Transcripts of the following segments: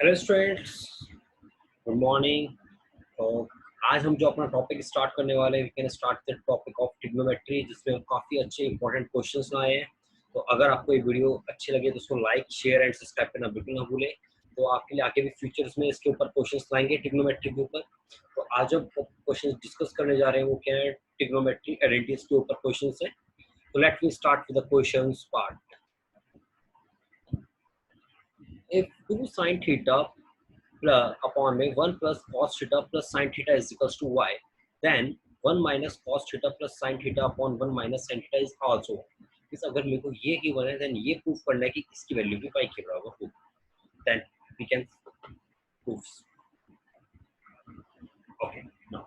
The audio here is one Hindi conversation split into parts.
Hello students, good morning. तो आज हम जो अपना टॉपिक स्टार्ट करने वाले हैं, we can start the topic of trigonometry, जिसमें हम काफ़ी अच्छे इंपॉर्टेंट क्वेश्चंस लाए हैं। तो अगर आपको ये वीडियो अच्छी लगे तो उसको लाइक, शेयर एंड सब्सक्राइब करना बिल्कुल ना भूलें। तो आपके लिए आगे भी फ्यूचर्स में इसके ऊपर क्वेश्चंस लाएंगे ट्रिग्नोमेट्री के ऊपर। तो आज हम क्वेश्चंस डिस्कस करने जा रहे हैं वो क्या है, ट्रिग्नोमेट्री आइडेंटिटीज के ऊपर क्वेश्चंस है। तो let me start with the questions part. If 2 sin theta plus upon में 1 plus cos theta plus sin theta is equals to y, then 1 minus cos theta plus sin theta upon 1 minus sin theta is also y. इस अगर मेरे को ये गिवन है, then ये प्रूफ करना है कि इसकी वैल्यू भी y के बराबर होगी, then we can prove. Okay, now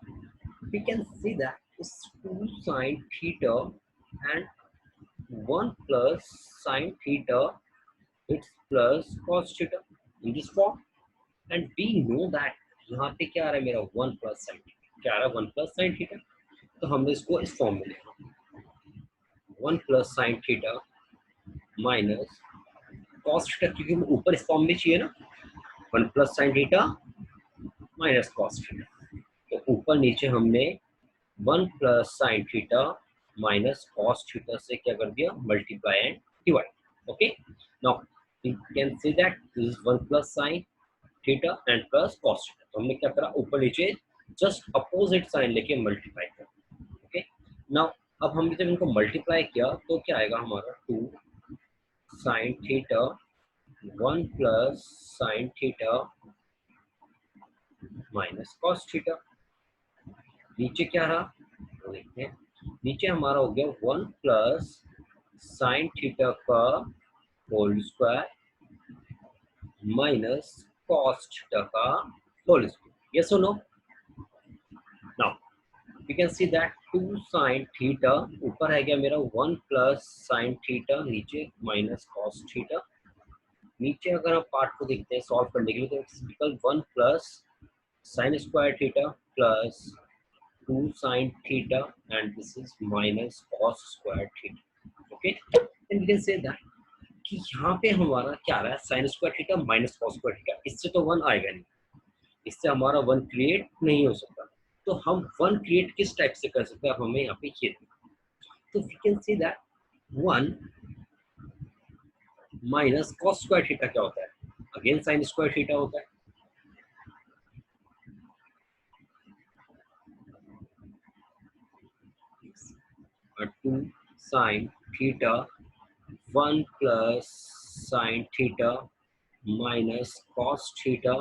we can see that is 2 sin theta and 1 plus sin theta, it's plus cos theta in this form. And we know that यहाँ पे क्या आ रहा है मेरा 1 प्लस साइन थीटा, क्या आ रहा है 1 प्लस साइन थीटा। तो हमने इसको इस फॉर्म में लिखा 1 plus sine theta minus cos theta, क्योंकि हमें ऊपर इस फॉर्म में चाहिए ना, 1 plus sine theta minus cos theta. तो ऊपर नीचे हमने 1 plus sine theta minus cos theta से क्या कर दिया, multiply and divide. Okay, now we can say that this is 1 plus sine theta and plus cos theta. तो हमने क्या करा, ऊपर नीचे जस्ट अपोजिट साइन लेके मल्टीप्लाई कर। ओके, नाउ अब हमने जब इनको मल्टीप्लाई किया तो क्या आएगा हमारा 2 sine theta 1 plus sine theta minus cos theta. नीचे क्या रहा तो देखते हैं, नीचे हमारा हो गया 1 प्लस साइन थीटा का whole square minus cos theta का होल स्क्वायर। यस और no? Now we can see that 2 sin theta ऊपर है गया मेरा 1 plus sin theta, नीचे minus cos theta। नीचे अगर आप पार्ट को देखते हैं सॉल्व करने के लिए तो it's equal 1 plus sin square theta plus 2 sin theta and this is minus cos square theta। okay, and we can say that कि यहाँ पे हमारा क्या आ रहा है, sin square theta minus cos square theta, इससे तो 1 आएगा नहीं, इससे हमारा 1 क्रिएट नहीं हो सकता। तो हम 1 क्रिएट किस टाइप से कर सकते हैं, हमें यहाँ पे ये तो we can see that 1 minus cos square theta क्या होता है, अगेन साइन स्क्वायर थीटा होता है। और 2 sine theta 1 plus sine theta minus cos theta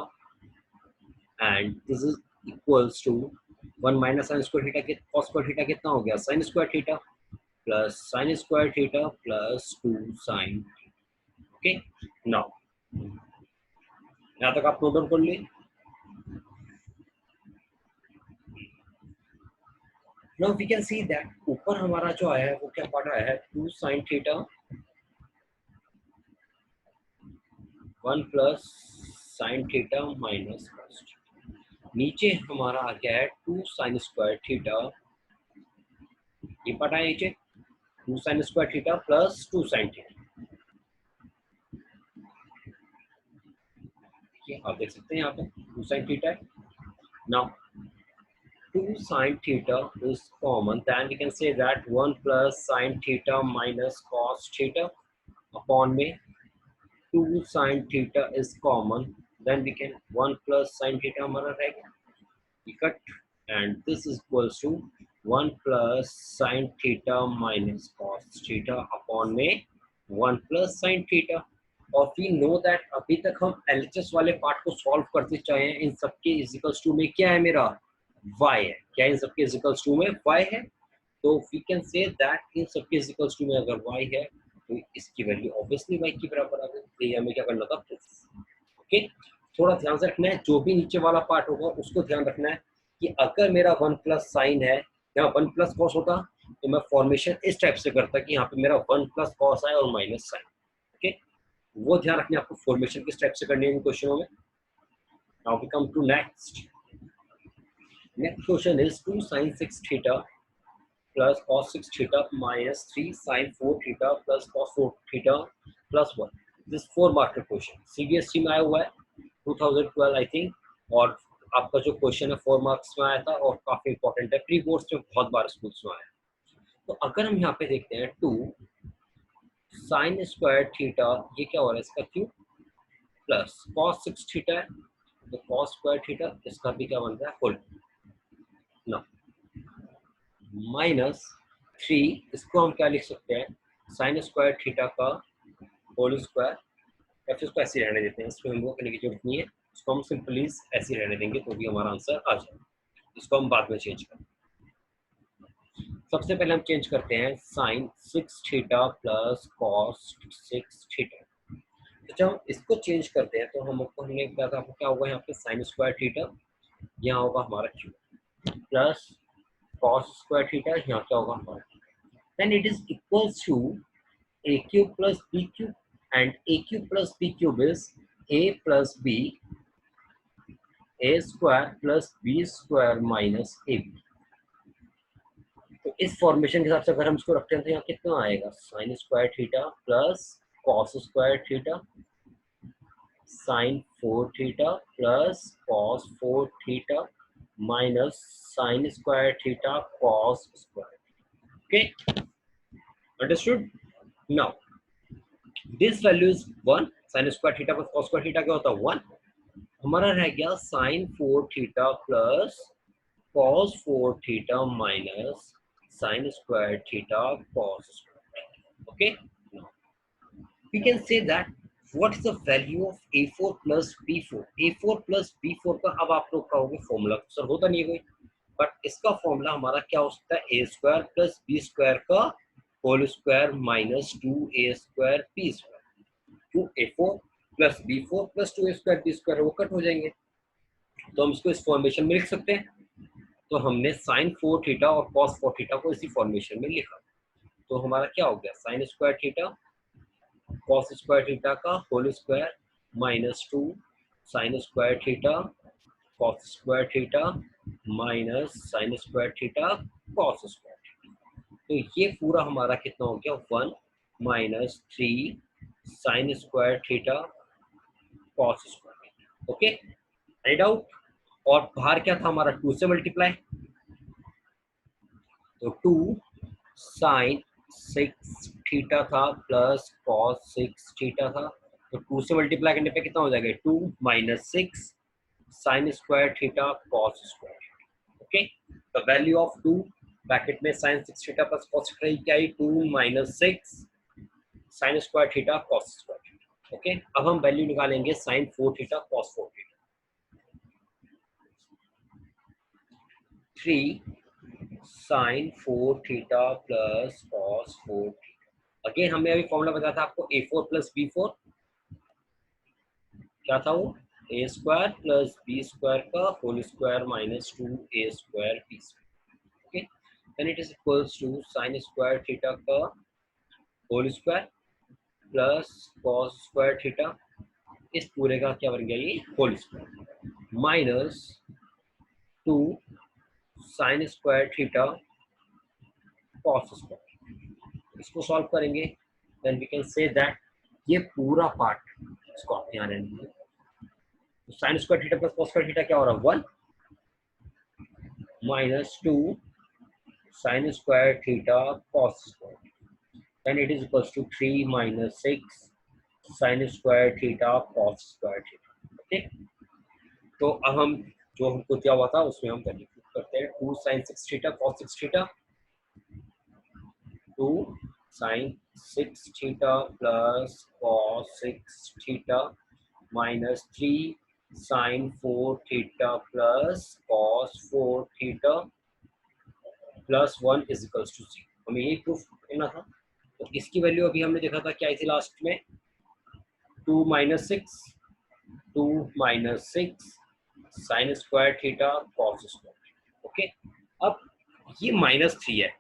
and this is equals to 1 minus sine square theta के कॉस स्क्वायर थीटा कितना हो गया, sine square theta plus sine square theta plus 2 sine. Okay, now यहाँ तक आप नोट डाउन कर लिए। Now we can see that ऊपर हमारा जो आया है वो क्या पार्ट आया है, 2 sine theta 1 plus sine theta minus cos theta. नीचे हमारा आ गया है 2 साइन स्क्वायर थीटा, ये पार्ट आया नीचे 2 sine square theta plus 2 sine theta. आप देख सकते हैं यहाँ पे 2 साइन थीटा है। Now 2 sin theta is common, then we can say that 1 plus sin theta minus cos theta upon में 2 sin theta is common, then we can 1 plus sin theta हमारा रह गया cut, and this is equals to 1 plus sin theta minus cos theta upon में 1 plus sin theta। और वी नो दैट अभी तक हम एलएचएस वाले पार्ट को सॉल्व करते चाहे हैं, इन सबके इक्वल्स टू में क्या है मेरा y है, क्या इन सबके इक्वल्स टू में y है। तो वी कैन से दैट इन सबके इक्वल्स टू में अगर y है तो इसकी वैल्यू ऑब्वियसली y की बराबर आ गई। तो हमें क्या करना था, प्रूफ। ओके, थोड़ा ध्यान से रखना है, जो भी नीचे वाला पार्ट होगा उसको ध्यान रखना है कि अगर मेरा 1 प्लस साइन है, यहाँ 1 प्लस कॉस होता तो मैं फॉर्मेशन इस टाइप से करता कि यहाँ पे मेरा 1 प्लस कॉस है और माइनस साइन। ओके, वो ध्यान रखने आपको फॉर्मेशन किस टाइप से करनी है इन क्वेश्चनों में। Now we come to next question is 2 sin 6 theta plus cos 6 theta minus 3 sin 4 theta plus cos 4 theta plus 1। This 4 mark का क्वेश्चन, सीबीएसई में आया हुआ है। 2012 आई थिंक। और आपका जो क्वेश्चन है 4 मार्क्स में आया था और काफी इंपॉर्टेंट है, प्री बोर्ड्स में बहुत बार स्कूल्स में आया। तो अगर हम यहाँ पे देखते हैं 2 साइन स्क्वायर थीटा, ये क्या हो रहा है इसका क्यू, प्लस कॉस 6 थीटा है तो कॉस स्क्वायर थीटा, इसका भी क्या बन रहा है होल ना, माइनस 3, इसको हम क्या लिख सकते हैं साइन स्क्वायर थीटा का होल स्क्वायर, या फिर इसको ऐसे ही रहने देते हैं, इसमें हम वो करने की जरूरत नहीं है, इसको हम सिंपली ऐसे ही रहने देंगे तो भी हमारा आंसर आ जाए। इसको हम बाद में चेंज करें। सबसे पहले हम चेंज करते हैं sine 6 theta plus cos 6 theta. तो जब हम इसको चेंज करते हैं तो हमको हमने क्या था, क्या होगा यहाँ पे साइन स्क्वायर थीटा, यहाँ होगा हमारा cube, plus cos square theta, यहाँ क्या होगा हमारा, then it is equals to a cube plus b cube, and a cube plus b cube is a plus b, a square plus b square minus ab। तो इस फॉर्मेशन के हिसाब से अगर हम इसको रखते हैं तो यहाँ कितना आएगा, sine square theta plus cos square theta sine 4 theta plus cos 4 theta minus sine square theta cos square. Okay, understood. Now this value is 1, sine square theta plus cos square theta क्या होता है 1, हमारा रह गया sine 4 theta plus cos 4 theta minus sine square theta cos square. Okay, we can say that what is the value of a4 plus b4। a4 plus b4 का अब आप लोग कहोगे फॉर्मूला सर होता नहीं है कोई, बट इसका फॉर्मूला हमारा क्या हो सकता है, a square plus B square का whole square minus 2a square B square. Two a4 plus b4 plus 2a square B square वो कट हो जाएंगे, तो हम इसको इस फॉर्मेशन में लिख सकते हैं। तो हमने साइन 4 थीटा और कॉस 4 थीटा को इसी फॉर्मेशन में लिखा, तो हमारा क्या हो गया sine square theta cos square theta का whole square minus 2 sine square theta cos square theta minus sine square theta cos square theta. तो ये पूरा हमारा कितना हो गया 1 minus 3 sine square theta cos square theta. Okay, any doubt. और बाहर क्या था हमारा 2 से मल्टीप्लाई, तो 2 साइन 6 थीटा था प्लस कॉस 6 थीटा था, तो 2 से मल्टीप्लाई करने पे कितना हो जाएगा 2 minus 6 sine square theta cos square. Okay, the value of 2 bracket में sine 6 theta plus cos theta क्या है 2 minus 6 sine square theta cos square theta. Okay, अब हम वैल्यू निकालेंगे sine 4 theta cos 4 theta. 3 sine 4 theta plus cos 4 theta. Again हमने अभी फॉर्मूला बताया था आपको a4 प्लस b4, क्या था वो a square plus b square का whole square minus 2a square b square. Okay, then it is equals to sine square theta का whole square plus cos square theta, इस पूरे का क्या बन गया ये whole square minus 2 sine square theta cos square. इसको सॉल्व करेंगे then we can say that ये पूरा पार्ट इसको आप यहाँ रहने दीजिए, तो sine square theta plus cos square theta क्या हो रहा है 1 minus 2 sine square theta cos square, then it is equals to 3 minus 6 sine square theta cos square theta. Okay, तो अब हम जो हमको क्या हुआ था उसमें हम करते हैं 2 sine 6 theta cos 6 theta, 2 sin 6 theta plus cos 6 theta minus 3 sin 4 theta plus cos 4 theta plus 1 is equals to 0। हमें यही प्रूफ करना था, तो इसकी वैल्यू अभी हमने देखा था क्या आई थी लास्ट में 2 minus 6 2 minus 6 sine square theta cos square. Okay, अब ये माइनस 3 है,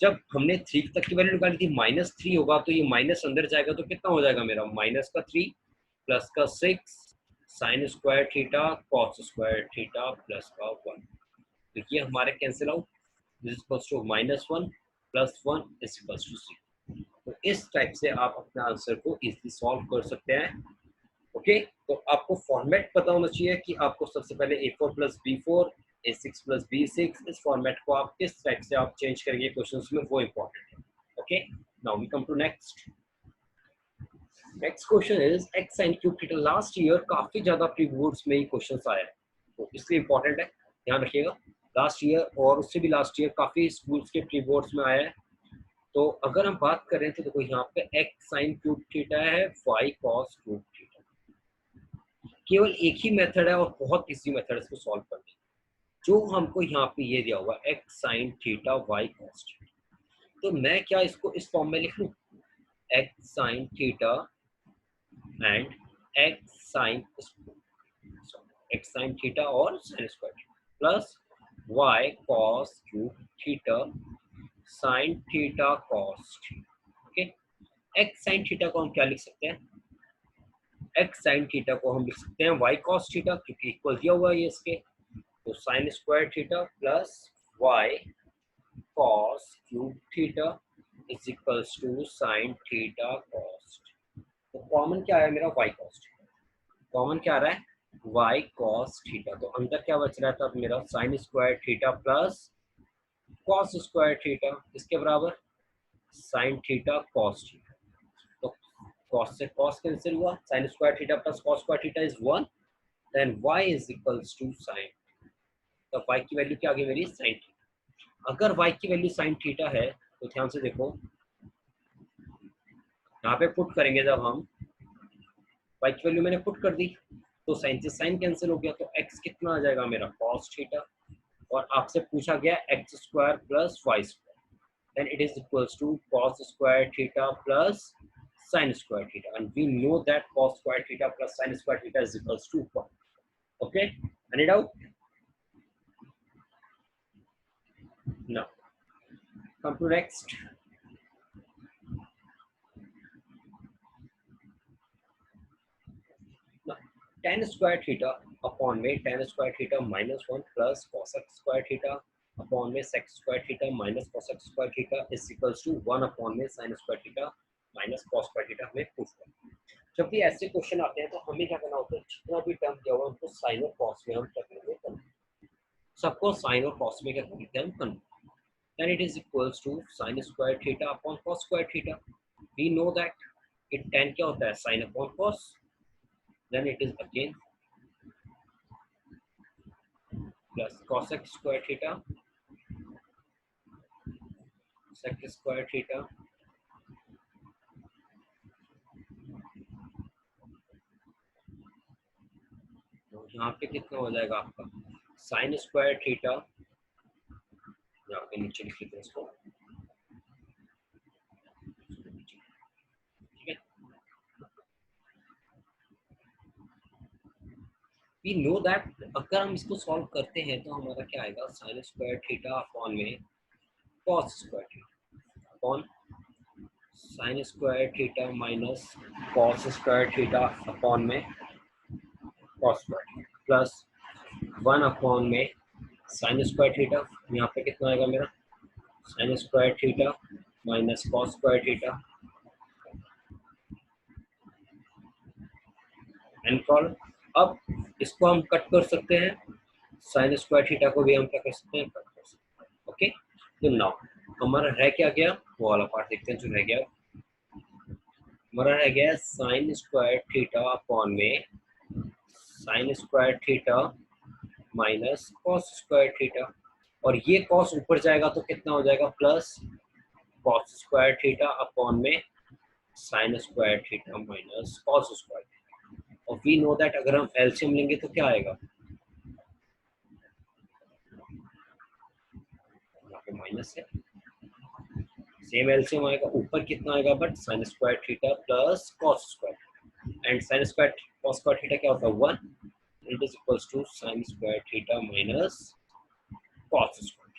जब हमने 3 तक की वैल्यू निकाली थी माइनस 3 होगा तो ये माइनस अंदर जाएगा तो कितना हो जाएगा मेरा माइनस का 3 प्लस का 6 sine square theta cos square theta plus का 1, तो ये हमारे cancel out, this is equals to minus 1 plus 1 is equals to 0। तो इस टाइप से आप अपने आंसर को इजीली सॉल्व कर सकते हैं ओके, तो आपको फॉर्मेट पता होना चाहिए कि आपको सबसे पहले A4 plus B4, A6 plus B6, इस फॉर्मेट को आप किस टाइप से आप चेंज करेंगे क्वेश्चंस में, वो इंपॉर्टेंट है। Okay, now we come to next question is X sine cube theta. Last year काफी ज्यादा प्री बोर्ड्स में ही क्वेश्चंस आया है, तो इसलिए इंपॉर्टेंट है, ध्यान रखिएगा। लास्ट ईयर और उससे भी लास्ट ईयर काफी स्कूल्स के प्री बोर्ड्स में आया है। तो अगर हम बात करें तो देखो यहाँ पे एक्स साइन क्यूब थीटा है, वाई कॉस क्यूब थीटा। केवल एक ही मेथड है और बहुत इजी मेथड है इसको सॉल्व करने, जो हमको यहाँ पे ये दिया हुआ X sine theta Y cos theta. तो मैं क्या इसको इस फॉर्म में लिख लूँ, X sine theta and X sine theta और sine square plus Y cos cube theta sine theta cos theta. Okay, X sine theta को हम क्या लिख सकते हैं, एक्स साइन थीटा को हम लिख सकते हैं वाई कॉस थीटा, क्योंकि इक्वल दिया हुआ है ये इसके, तो sine square theta plus Y cos cube theta is equals to sine theta cos. तो कॉमन क्या है मेरा, वाई कॉस थीटा, कॉमन क्या आ रहा है, वाई कॉस थीटा। तो अंदर क्या बच रहा था मेरा, sine square theta plus cos square theta, इसके बराबर साइन थीटा कॉस थीटा। तो कॉस से कॉस कैंसिल हुआ, sine square theta plus cos square theta is 1, then y is equals to sine. तो y की वैल्यू क्या आ गई मेरी, साइन थीटा। अगर y की वैल्यू साइन थीटा है तो ध्यान से देखो, यहाँ पे पुट करेंगे जब हम, y की वैल्यू मैंने पुट कर दी, तो साइन से साइन कैंसिल हो गया, तो x कितना आ जाएगा मेरा, कॉस थीटा। और आपसे पूछा गया X square plus Y square, then it is equals to cos square theta plus sin square theta, and we know that cos square theta plus sin square theta is equals to 1. Okay, any doubt? Now come to next. Now tan square theta upon में tan square theta minus 1 plus cos x square theta upon में sec square theta minus cos x square theta is equals to 1 upon में sin square theta minus cos square theta हमें पूछ रहा है। जब भी ऐसे क्वेश्चन आते हैं तो हमें क्या करना होता है, जितना भी टर्म दिया हुआ है उनको साइन और कॉस में हम क्या करेंगे, सबको साइन और कॉस में क्या करते हैं हम convert, then it is equals to sin square theta upon cos square theta. We know that it tan क्या होता है, sin upon cos, then it is again plus cos x square theta sec square theta तो यहाँ पे कितना हो जाएगा आपका sin square theta, यहाँ पे नीचे लिख लेते हैं इसको, ठीक है। We know that अगर हम इसको सॉल्व करते हैं तो हमारा क्या आएगा, sin square theta अपॉन में cos square theta upon sin square theta minus cos square theta upon में cos square theta plus 1 upon में साइन स्क्वायर थीटा, यहाँ पे कितना आएगा मेरा, sine square theta minus cos square theta and call. अब इसको हम कट कर सकते हैं, साइन स्क्वायर थीटा को भी हम क्या कर सकते हैं, कट कर सकते हैं। ओके, तो नाउ हमारा रह क्या गया, वो वाला पार्ट देखते हैं जो रह गया। हमारा रह गया साइन स्क्वायर थीटा अपॉन में sine square theta minus cos square theta, और ये कॉस ऊपर जाएगा तो कितना हो जाएगा, plus cos square theta upon में sine square theta minus cos square theta. और वी नो दैट अगर हम एलसीएम लेंगे तो क्या आएगा, यहाँ पे माइनस है, सेम एलसीएम आएगा, ऊपर कितना आएगा but sine square theta plus cos square, and sine square cos square theta क्या होता है 1, it is equals to sine square theta minus cos square.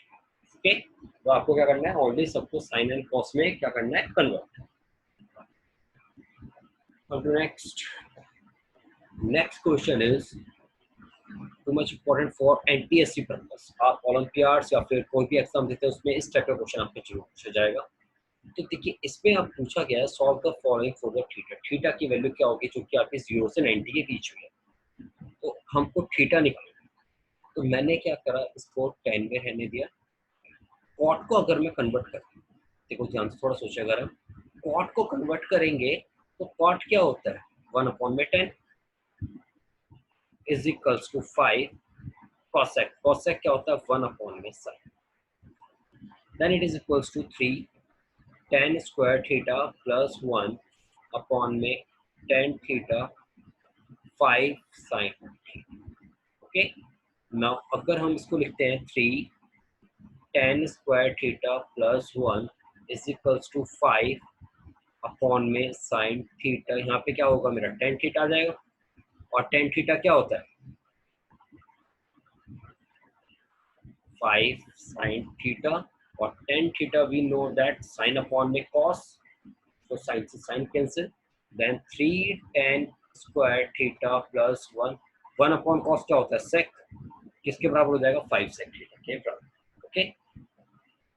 Okay, तो आपको क्या करना है, ऑलरेडी सबको साइन एंड कॉस में क्या करना है, convert. Next question is too much important for NTSC purpose. आप ओलंपियाड्स या फिर कोई भी एग्जाम देते हैं उसमें इस टाइप का क्वेश्चन आपको जरूर पूछा जाएगा। तो देखिए इसमें अब पूछा गया है solve the following for the theta. Theta की वैल्यू क्या होगी जो कि आपकी 0 से 90 के बीच में है। तो हमको थीटा निकालना है। तो मैंने क्या करा, इसको 10 में रहने दिया। कॉट को अगर मैं कन्वर्ट कर, देखो ध्यान से थोड़ा सोचा, अगर हम कॉट को कन्वर्ट करेंगे तो कॉट क्या होता है, 1/10 is equals to 5 cosec. Cosec क्या होता है, 1/साइन। Then it is equals to 3 tan square theta plus 1 upon में tan theta 5 sine. Okay, now अगर हम इसको लिखते हैं 3 tan square theta plus 1 is equals to 5 upon में साइन थीटा, यहाँ पे क्या होगा मेरा tan थीटा आ जाएगा। और tan थीटा क्या होता है, 5 साइन थीटा। और tan theta we know that sine upon में cos, तो साइन से sine cancel. Then 3 tan square theta plus 1, 1/cos क्या होता है, sec, किसके बराबर हो जाएगा, 5 sec थीटा के बराबर। ओके,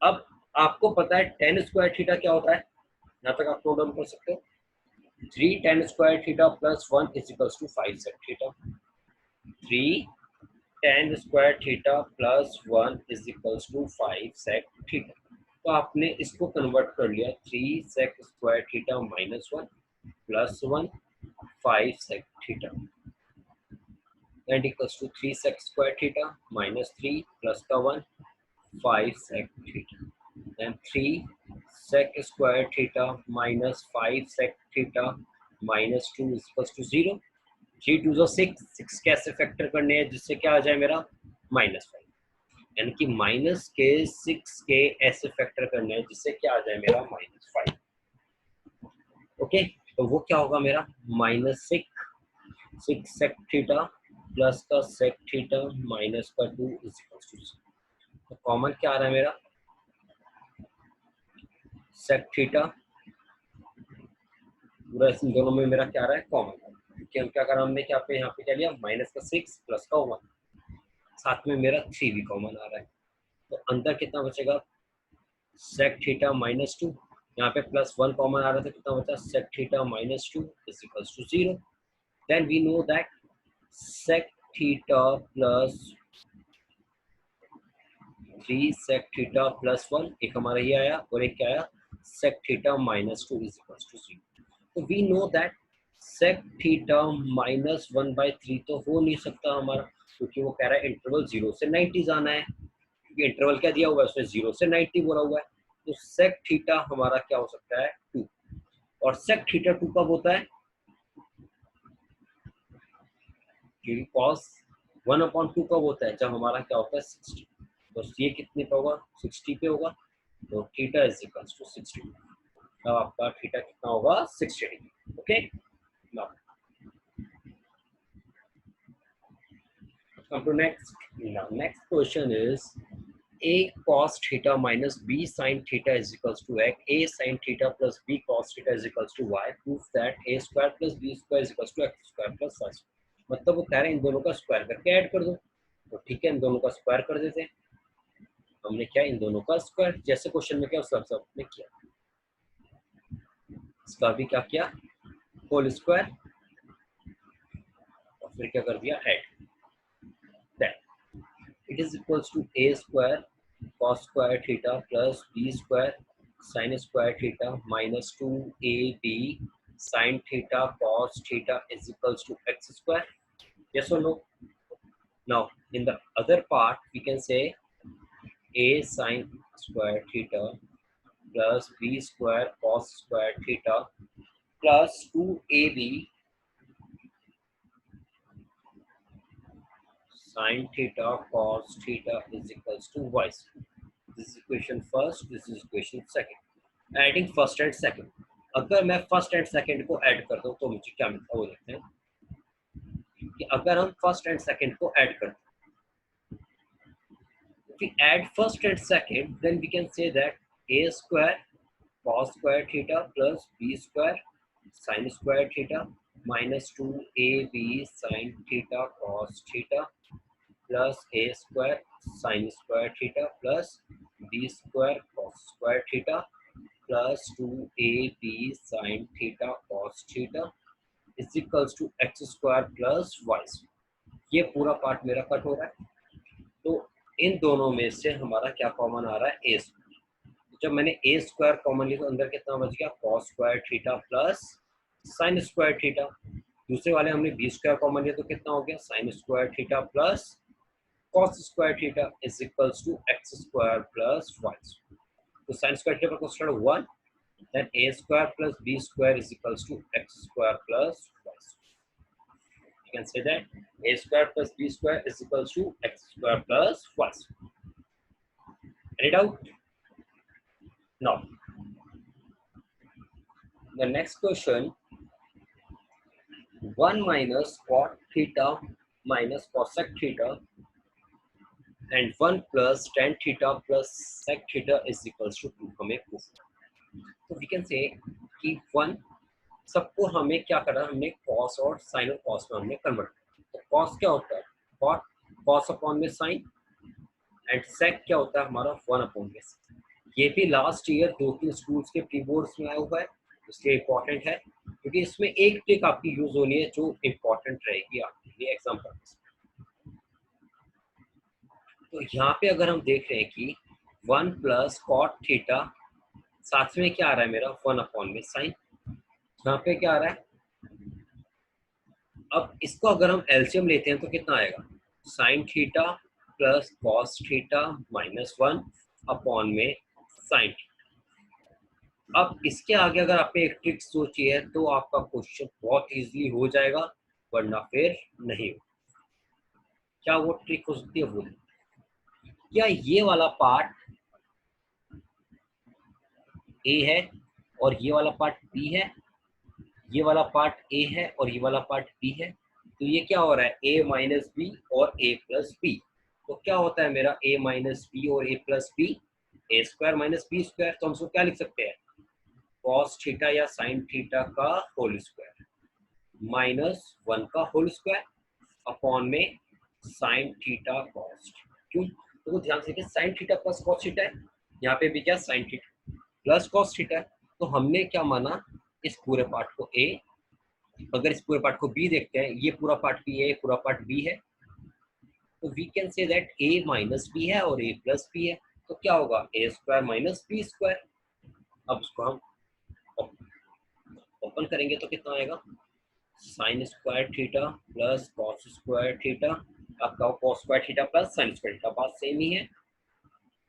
अब आपको पता है tan स्क्वायर थीटा क्या होता है, यहाँ तक आप नोट डाउन कर सकते हो। 3 tan square theta plus 1 is equals to 5 sec theta. 3 tan square theta plus 1 is equals to 5 sec theta. तो आपने इसको कन्वर्ट कर लिया, 3 sec square theta minus 1 plus 1 5 sec theta and equals to 3 sec square theta minus 3 plus का 1 5 sec theta. Then 3 sec square theta minus 5 sec theta minus 2 equals to 0। 3 2 6, 6 कैसे फैक्टर करने हैं जिससे क्या आ जाए मेरा -5, यानी कि माइनस के 6 के ऐसे फैक्टर करने हैं जिससे क्या आ जाए मेरा -5। ओके, तो वो क्या होगा मेरा -6 सेक थीटा प्लस का सेक थीटा माइनस का 2 इज इक्वल टू 0। तो कॉमन क्या आ रहा है मेरा, सेक थीटा पूरा इन दोनों में मेरा क्या आ रहा है, कॉमन। क्योंकि हम क्या करा, हमने क्या पे यहाँ पे क्या लिया, -6 प्लस का 1, साथ में मेरा 3 भी कॉमन आ रहा है। तो अंदर कितना बचेगा, सेक थीटा माइनस 2, यहाँ पे +1 कॉमन आ रहा था, कितना बचा, sec theta minus 2 is equals to 0। Then we know that sec theta plus 3 sec theta plus 1, एक हमारा ये आया और एक क्या आया, sec theta minus 2 is equals to 0। तो we know that sec theta -1/3 तो हो नहीं सकता हमारा, क्योंकि वो कह रहा है इंटरवल 0 से 90 जाना है, क्योंकि इंटरवल क्या दिया हुआ है उसमें, 0 से 90 बोला हुआ है। तो सेक थीटा हमारा क्या हो सकता है, 2। और सेक थीटा 2 कब होता है, क्योंकि कॉस 1/2 कब होता है, जब हमारा क्या होता है 60। तो ये कितने पे होगा, 60 पे होगा। तो थीटा इज इक्वल्स टू 60। अब आपका थीटा कितना होगा, 60 degree. Okay, now come to next. Now next question is a cos theta minus b sin theta is equals to x. A sin theta plus b cos theta is equals to y. Prove that a square plus b square is equals to x square plus y square. मतलब वो कह रहे हैं इन दोनों का स्क्वायर करके ऐड कर दो। तो ठीक है, इन दोनों का स्क्वायर कर देते हैं। हमने क्या, इन दोनों का स्क्वायर, जैसे क्वेश्चन में क्या उसका सबने किया, इसका भी क्या किया, होल स्क्वायर, और फिर क्या कर दिया, add. That it is equals to a square cos square theta plus b square sin square theta minus 2ab sin theta cos theta is equals to x square. Yes or no? Now in the other part we can say a sin square theta plus b square cos square theta plus 2ab sin theta cos theta is equals to y. This is equation first, this is equation second. Adding first and second. अगर मैं फर्स्ट एंड सेकंड को ऐड कर दूं तो मुझे क्या मिलता है, वो देखते हैं कि अगर हम फर्स्ट एंड सेकंड को ऐड करते हैं, if we add first and second, then we can say that a square cos square theta plus b square sin square theta minus 2ab sin theta cos theta plus a square sin square theta plus b square cos square theta plus 2ab sin theta cos theta is equals to x square plus y. ये पूरा पार्ट मेरा कट हो रहा है, तो इन दोनों में से हमारा क्या कॉमन आ रहा है, ए स्क्वायर। जब मैंने ए स्क्वायर कॉमन लिया तो अंदर कितना बच गया, cos square theta plus sine square theta. दूसरे वाले हमने बी स्क्वायर कॉमन लिया तो कितना हो गया, sine square theta plus cos square theta is equals to x square plus y. तो साइन स्क्वायर थीटा का question 1, then a square plus b square is equals to x square plus y square. You can say that a square plus b square is equals to x square plus y square. Any doubt? Now, the next question, 1 minus cot theta minus cosec theta and 1 plus tan theta plus sec theta is equals to 2 हमें proof। तो we can say कि 1 सबको हमें क्या करना है, हमने कॉस और साइन और कॉस में हमने कन्वर्ट किया। तो कॉस क्या होता है, कॉट कॉस अपॉन में साइन, एंड सेक क्या होता है हमारा 1 अपॉन में साइन। ये भी लास्ट ईयर 2-3 स्कूल्स के प्री बोर्ड्स में आया हुआ है, इसलिए इम्पोर्टेंट है क्योंकि इसमें एक ट्रिक आपकी यूज होनी है जो इम्पोर्टेंट रहेगी आपके लिए एग्जाम पर्पस। तो यहाँ पे अगर हम देख रहे हैं कि 1 प्लस कॉट थीटा, साथ में क्या आ रहा है मेरा 1 अपॉन में साइन, यहाँ पे क्या आ रहा है, अब इसको अगर हम एलसीएम लेते हैं तो कितना आएगा, sine theta plus cos theta minus 1 upon में साइन। अब इसके आगे अगर आपने एक ट्रिक सोची है तो आपका क्वेश्चन बहुत इजीली हो जाएगा, वरना फिर नहीं हो। क्या वो ट्रिक हो सकती है, वो क्या ये वाला पार्ट ए है और ये वाला पार्ट बी है, ये वाला पार्ट ए है और ये वाला पार्ट बी है, तो ये क्या हो रहा है, ए माइनस बी और ए प्लस बी। तो क्या होता है मेरा ए माइनस बी और A plus B, A square minus B square. तो हम इसको क्या लिख सकते हैं, कॉस थीटा या साइन थीटा का होल स्क्वायर माइनस 1 का होल स्क्वायर अपॉन में साइन थीटा कॉस। क्यों, तो ध्यान से देखिए sine theta plus cos theta है, यहाँ पे भी क्या sine theta plus cos theta है। तो हमने क्या माना, इस पूरे पार्ट को ए, अगर इस पूरे पार्ट को बी देखते हैं, ये पूरा पार्ट बी है, पूरा पार्ट बी है, तो we can say that A minus B है और ए प्लस बी है, तो क्या होगा, A square minus B square. अब उसको हम ओपन करेंगे तो कितना आएगा, sine square theta plus cos square theta, आपका cos square theta plus sine square theta, बात सेम ही है,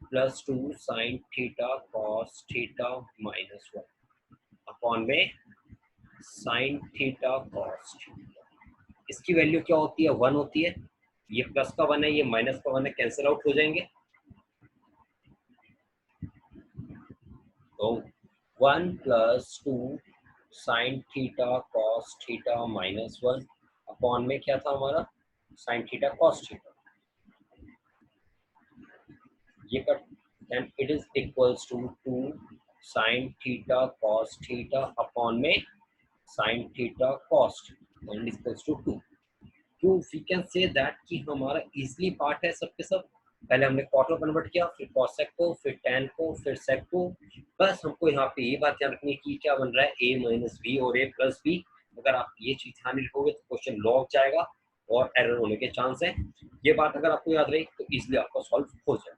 plus 2 sine theta cos theta minus 1 upon में साइन थीटा कॉस थीटा। इसकी वैल्यू क्या होती है, 1 होती है, ये प्लस का 1 है, ये माइनस का 1 है, कैंसिल आउट हो जाएंगे। तो 1 plus 2 sine theta cos theta minus 1 upon में क्या था हमारा, साइन थीटा कॉस थीटा, ये cut, then it is equals to 2 sin theta cos theta upon में sin theta cos theta and is equals to 2। तो we can say that कि हमारा इजली पार्ट है सबके सब, पहले हमने कॉट को कन्वर्ट किया, फिर कॉसेक को, फिर टैन को, फिर सेक को। बस हमको यहाँ पे ये बात ध्यान रखनी है कि क्या बन रहा है, ए माइनस बी और ए प्लस बी। अगर आप ये चीज ध्यान रखोगे तो क्वेश्चन लॉक जाएगा और एरर होने के चांस है। ये बात अगर आपको याद रही तो इजिली आपको सॉल्व हो जाएगा।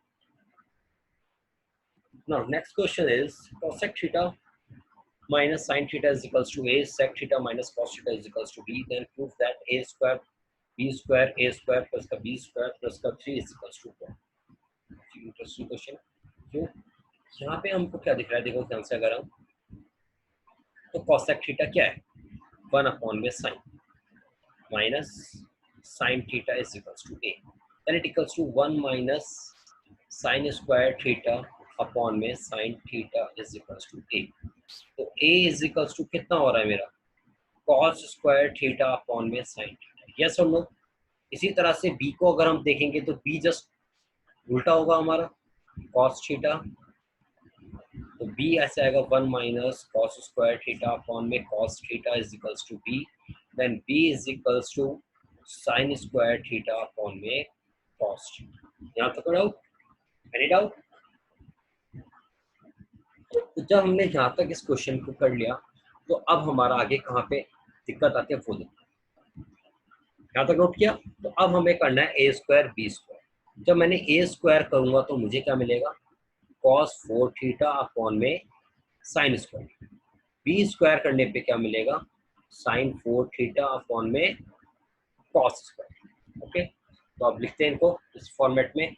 Now next question is cosec theta minus sin theta is equals to a, sec theta minus cos theta is equals to b. Then prove that a square b square a square plus का b square plus का 3 is equals to 1। Interesting question. क्यों, यहाँ पे हमको क्या दिख रहा है, देखो ध्यान से, अगर हम तो cosec थीटा क्या है, 1 अपॉन में sine minus sine theta is equals to a, then it equals to 1 minus sine square theta upon में sine theta is equals to a। तो a इज इक्वल्स टू कितना हो रहा है मेरा, cos स्क्वायर थीटा अपॉन में साइन थीटा, यस और नो। इसी तरह से b को अगर हम देखेंगे तो b जस्ट उल्टा होगा हमारा, cos थीटा, तो b ऐसे आएगा 1 minus cos square theta upon में cos theta is equals to b, देन b is equals to sine square theta upon में cos थीटा। यहाँ तक डाउट, एनी डाउट? तो जब हमने यहाँ तक इस क्वेश्चन को कर लिया तो अब हमारा आगे कहाँ पे दिक्कत आती है वो देखते हैं। यहाँ तक नोट किया। तो अब हमें करना है ए स्क्वायर बी स्क्वायर। जब मैंने ए स्क्वायर करूंगा तो मुझे क्या मिलेगा, कॉस 4 थीटा अपॉन में साइन स्क्वायर। बी स्क्वायर करने पे क्या मिलेगा, साइन 4 थीटा अपॉन में कॉस स्क्वायर। ओके, तो अब लिखते हैं इनको इस फॉर्मेट में,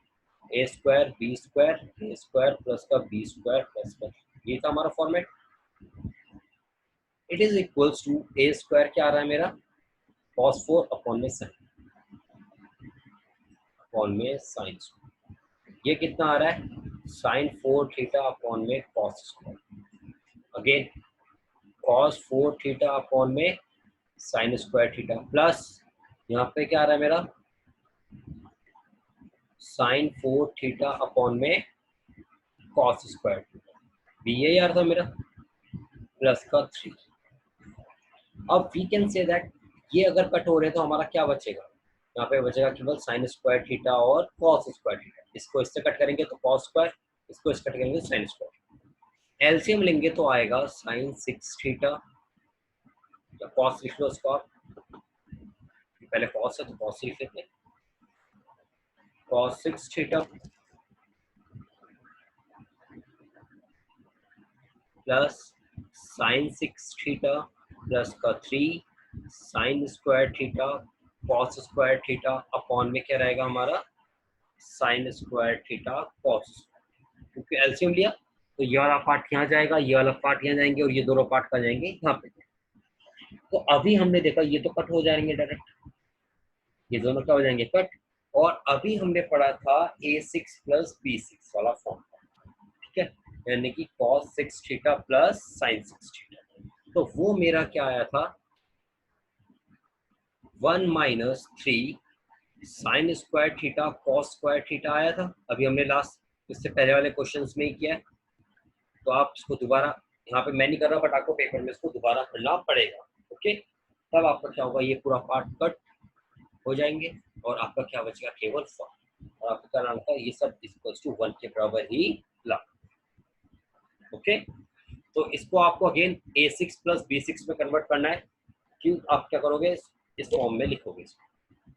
a square B square, a square plus का बी स्क्वायर प्लस का, ये था हमारा format. It is equals to a square क्या आ रहा है मेरा, कॉस 4 अपॉन में साइन, अपॉन में साइन स्क्वायर। ये कितना आ रहा है, साइन 4 थीटा अपॉन में कॉस square. Again cos 4 theta upon में साइन स्क्वायर थीटा, प्लस यहाँ पे क्या आ रहा है मेरा, साइन 4 थीटा अपॉन में कॉस स्क्वायर थीटा, भी यही आ रहा था मेरा, प्लस का 3। अब वी कैन से दैट ये अगर कट हो रहे तो हमारा क्या बचेगा, यहाँ पे बचेगा केवल साइन स्क्वायर थीटा और कॉस स्क्वायर थीटा। इसको इससे कट करेंगे तो कॉस स्क्वायर, इसको इससे कट करेंगे तो साइन स्क्वायर। एलसीएम लेंगे तो आएगा साइन 6 थीटा, या कॉस लिख लो उसको आप, पहले कॉस है तो कॉस लिख लेते हैं, cos 6 theta plus sign 6 theta plus का 3 sine square theta cos square theta upon में क्या रहेगा हमारा, साइन स्क्वायर थीटा कॉस। क्योंकि एलसीएम लिया तो ये वाला पार्ट यहाँ जाएगा, ये वाला पार्ट यहाँ जाएंगे और ये दोनों पार्ट कहाँ जाएंगे, यहाँ पे। तो अभी हमने देखा ये तो कट हो जाएंगे डायरेक्ट, ये दोनों क्या हो जाएंगे, कट। और अभी हमने पढ़ा था a6 प्लस b6 वाला फॉर्म, ठीक है, यानी कि cos 6 theta plus sin 6 theta. तो वो मेरा क्या आया था, 1 minus 3 sine square theta cos square theta आया था। अभी हमने लास्ट इससे पहले वाले क्वेश्चंस में ही किया है, तो आप इसको दोबारा, यहाँ पे मैं नहीं कर रहा बट आपको पेपर में इसको दोबारा करना पड़ेगा। ओके, तब आपका क्या होगा, ये पूरा पार्ट कट हो जाएंगे और आपका क्या बचेगा, केवल फॉर्म, और आपका क्या नाम था, ये सब इक्वल्स टू 1 के बराबर ही ला। ओके, तो इसको आपको अगेन a6 प्लस b6 में कन्वर्ट करना है। क्यों, आप क्या करोगे, इस फॉर्म में लिखोगे इसको,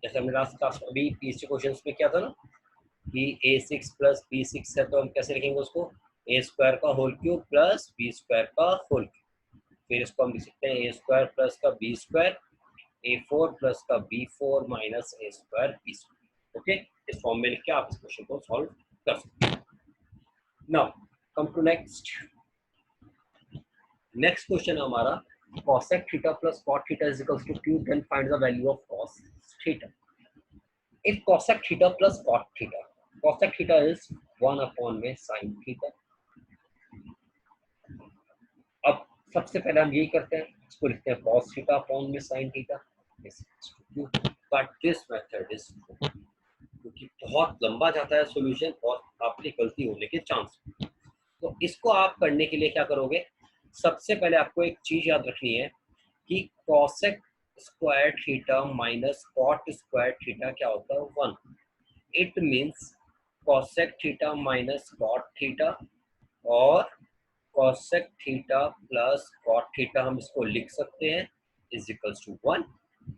जैसे हमने लास्ट क्लास अभी तीसरे क्वेश्चन में किया था ना, कि a6 प्लस b6 है तो हम कैसे लिखेंगे उसको, ए स्क्वायर का whole cube plus B square का होल क्यूब। फिर इसको हम लिख सकते हैं ए स्क्वायर प्लस का बी स्क्वायर, a4 प्लस का b4 minus a square B square. Okay, इस फॉर्म में लिख के आप इस क्वेश्चन को सॉल्व कर सकते हैं। Now come to next question हमारा, cosec theta plus cot theta is equals to q, then find the value of cos theta. If cosec theta plus cosec theta is 1 upon में sin theta। अब सबसे पहले हम यही करते हैं, इसको लिखते हैं cos theta upon में sin theta, but this method is, क्योंकि बहुत लंबा जाता है सॉल्यूशन और आपकी गलती होने के चांस। तो इसको आप करने के लिए क्या करोगे, सबसे पहले आपको एक चीज याद रखनी है कि cosec square theta minus cot square theta क्या होता है, 1। It means cosec theta minus cot theta और cosec theta plus cot theta हम इसको लिख सकते हैं is equals to 1।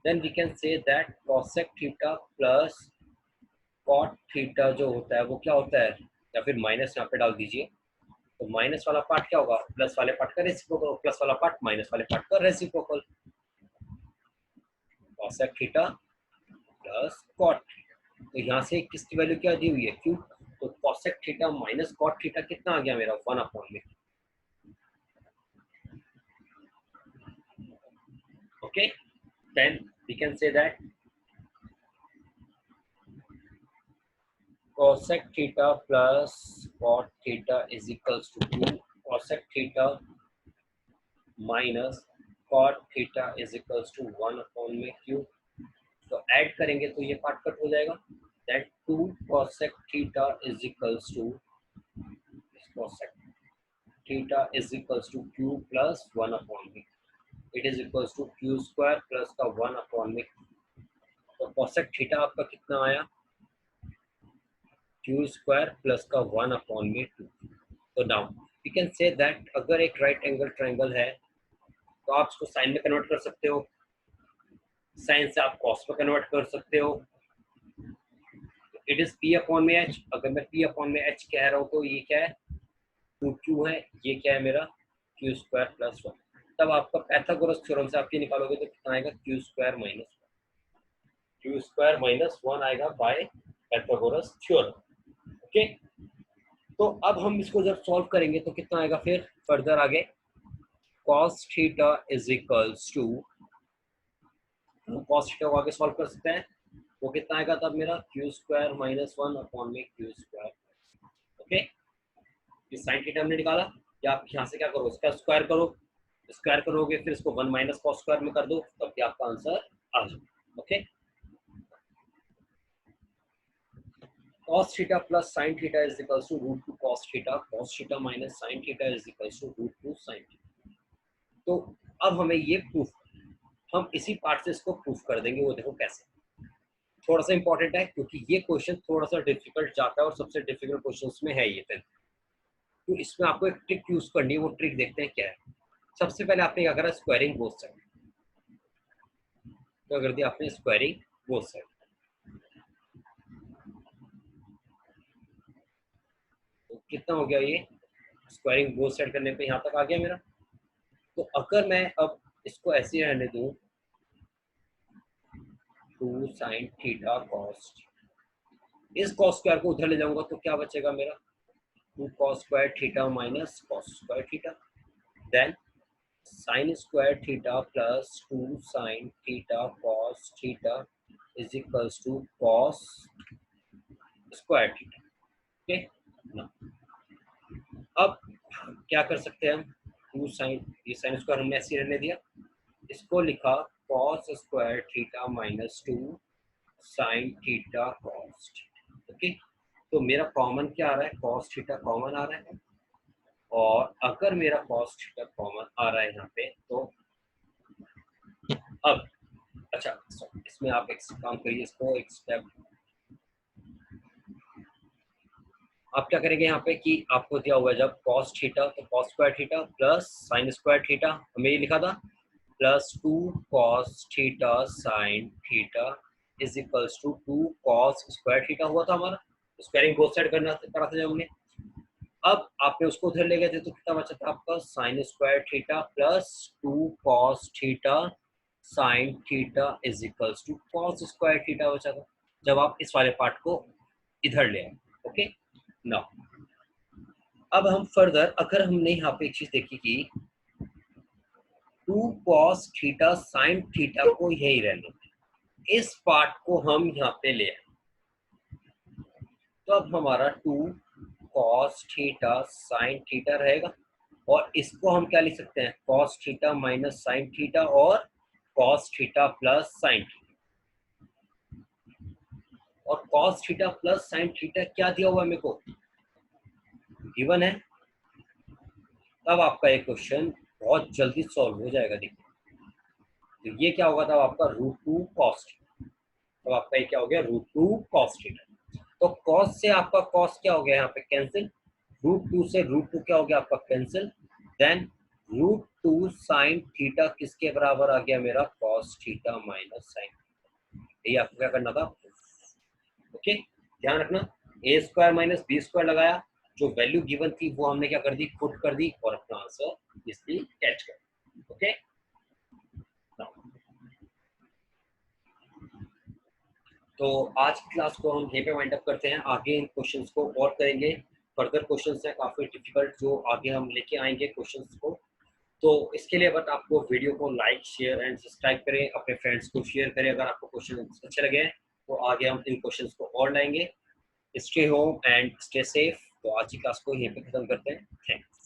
Then we can say that cosec theta plus cot theta जो होता है वो क्या होता है, या फिर माइनस यहाँ पे डाल दीजिए, तो माइनस वाला पार्ट क्या होगा, प्लस वाले पार्ट का रेसिप्रोकल, प्लस वाला पार्ट माइनस वाले पार्ट का reciprocal. cosec theta plus cot theta, तो यहाँ से किसकी वैल्यू क्या दी हुई है, क्यों, तो cosec theta minus cot theta कितना आ गया मेरा, 1 अपॉन में। Okay, then we can say that cosec theta plus cot theta is equals to 2 cosec theta minus cot theta is equals to 1 upon में क्यू। तो ऐड करेंगे तो ये पार्ट कट हो जाएगा, that 2 cosec theta is equals to cosec theta is equals to q plus 1 upon में, it is equals to q square plus का 1 अपॉन में। तो cosec थीटा आपका कितना आया, q स्क्वायर प्लस का 1 अपॉन में 2। तो now you can say that अगर एक राइट एंगल ट्रायंगल है तो आप इसको साइन में कन्वर्ट कर सकते हो, साइन से आप कॉस में कन्वर्ट कर सकते हो। इट इज पी अपॉन में एच। अगर मैं पी अपॉन में एच कह रहा हूँ तो ये क्या है, 2q है, ये क्या है मेरा क्यू स्क्वायर प्लस 1। तब आपका पाइथागोरस थ्योरम से आप ये निकालोगे तो कितना आएगा, क्यू स्क्वायर माइनस 1 आएगा बाय पाइथागोरस थ्योरम। ओके, तो अब हम इसको जब सॉल्व करेंगे तो कितना आएगा, फिर फर्दर आगे cos theta is equals to, cos theta को आगे सॉल्व कर सकते हैं, वो कितना आएगा तब मेरा क्यू स्क्वायर माइनस 1 अपॉन में क्यू स्क्वायर। ओके, ये साइन थीटा हमने निकाला, या आप यहाँ से क्या करो, इसका स्क्वायर करो, स्क्वायर करोगे फिर इसको 1 माइनस कॉस स्क्वायर में कर दो, तब भी आपका आंसर आ जाए। Okay, cos theta plus sin theta is equals to root 2 cos theta minus sin theta is equals to root 2 sin theta. तो अब हमें ये प्रूफ, हम इसी पार्ट से इसको प्रूफ कर देंगे, वो देखो कैसे। थोड़ा सा इंपॉर्टेंट है क्योंकि ये क्वेश्चन थोड़ा सा डिफिकल्ट जाता है और सबसे डिफिकल्ट क्वेश्चंस में है ये फिर, तो इसमें आपको एक ट्रिक यूज करनी है। वो ट्रिक देखते हैं क्या है। सबसे पहले आपने क्या करा, स्क्वायरिंग बोथ साइड, क्या कर दिया आपने, स्क्वायरिंग बोथ साइड। तो कितना हो गया ये, स्क्वायरिंग बोथ साइड करने पे यहाँ तक आ गया मेरा। तो अगर मैं अब इसको ऐसे ही रहने दूं, 2 sin थीटा cos, इस cos स्क्वायर को उधर ले जाऊंगा तो क्या बचेगा मेरा, 2 cos square theta minus cos square theta, then sin square theta plus 2 sin theta cos theta is equals to cos square theta. Okay, अब क्या कर सकते हैं हम, 2 sin, ये sin स्क्वायर हमने ऐसे रहने दिया, इसको लिखा cos square theta minus 2 sin theta cos। Okay, तो मेरा कॉमन क्या आ रहा है, cos थीटा कॉमन आ रहा है, और अगर मेरा cos थीटा कॉमन आ रहा है यहाँ पे तो अब अच्छा इसमें आप एक काम करिए, इसको एक स्टेप आप क्या करेंगे यहाँ पे कि आपको दिया हुआ है जब cos थीटा, तो cos square theta plus sin square theta, हमें ये लिखा था plus 2 cos theta sin theta is equals to 2 cos square theta हुआ था हमारा, स्क्वायरिंग बोथ साइड करा था जब हमने। अब आपने उसको उधर ले गए थे तो कितना बचा था आपका, sin square theta plus 2 cos theta sin theta is equals to cos square theta बचा था जब आप इस वाले पार्ट को इधर ले आए। ओके, नाउ अब हम फर्दर, अगर हमने यहाँ पे एक चीज देखी कि 2 cos थीटा sin थीटा को यही रहने, इस पार्ट को हम यहाँ पे ले आए, तो अब हमारा 2 cos थीटा sin थीटा रहेगा, और इसको हम क्या लिख सकते हैं, cos theta minus sin theta और cos theta plus sin theta. और cos theta plus sin theta क्या दिया हुआ है मेरे को, गिवन है। तब आपका ये क्वेश्चन बहुत जल्दी सॉल्व हो जाएगा। देखिए तो ये क्या होगा, तब आपका रूट 2 cos थीटा, तो आपका ये क्या हो गया, रूट 2 cos थीटा। तो cos से आपका cos क्या हो गया यहाँ पे कैंसिल, रूट 2 से रूट 2 क्या हो गया आपका cancel, then root 2 sine theta किसके बराबर आ गया मेरा, cos थीटा माइनस साइन। ये आपको क्या करना था, ओके ध्यान रखना, ए स्क्वायर माइनस बी स्क्वायर लगाया, जो वैल्यू गिवन थी वो हमने क्या कर दी, पुट कर दी, और अपना आंसर इसलिए कैच कर। ओके, तो आज की क्लास को हम यहीं पे वाइंड अप करते हैं, आगे इन क्वेश्चंस को और करेंगे। फर्दर क्वेश्चंस हैं काफ़ी डिफिकल्ट जो आगे हम लेके आएंगे क्वेश्चंस को। तो इसके लिए बट आपको वीडियो को लाइक शेयर एंड सब्सक्राइब करें, अपने फ्रेंड्स को शेयर करें अगर आपको क्वेश्चन अच्छे लगे हैं, तो आगे हम इन क्वेश्चंस को और लाएंगे। Stay home and stay safe. तो आज की क्लास को यहीं पे खत्म करते हैं। थैंक्स।